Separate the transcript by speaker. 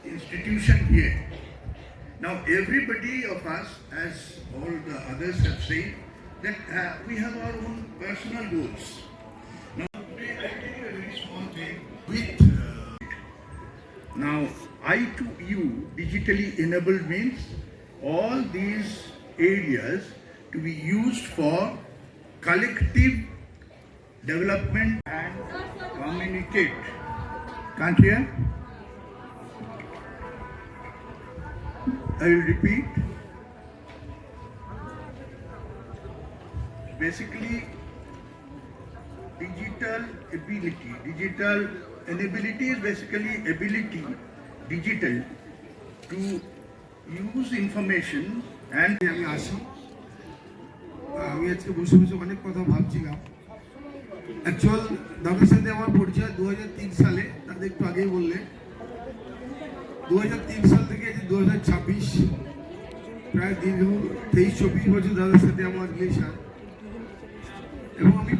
Speaker 1: Institution here. Now everybody of us, as all the others have said, that we have our own personal goals. Now today I tell you a very small thing with now I2U digitally enabled means all these areas to be used for collective development and communicate. Can't hear? I will repeat. Basically, digital ability. Digital inability is basically ability, digital, to use information and
Speaker 2: আমি আসি আমি আজকে বসে বসে অনেক কথা ভাবছিলাম। Actual দাদার সাথে আমার পরিচয় 2003 সালে, তাদের একটু আগেই বললে 2003 সাল থেকে 2026 প্রায় দীর্ঘ 23-24 বছর দাদার সাথে আমার রিলেশন, এবং আমি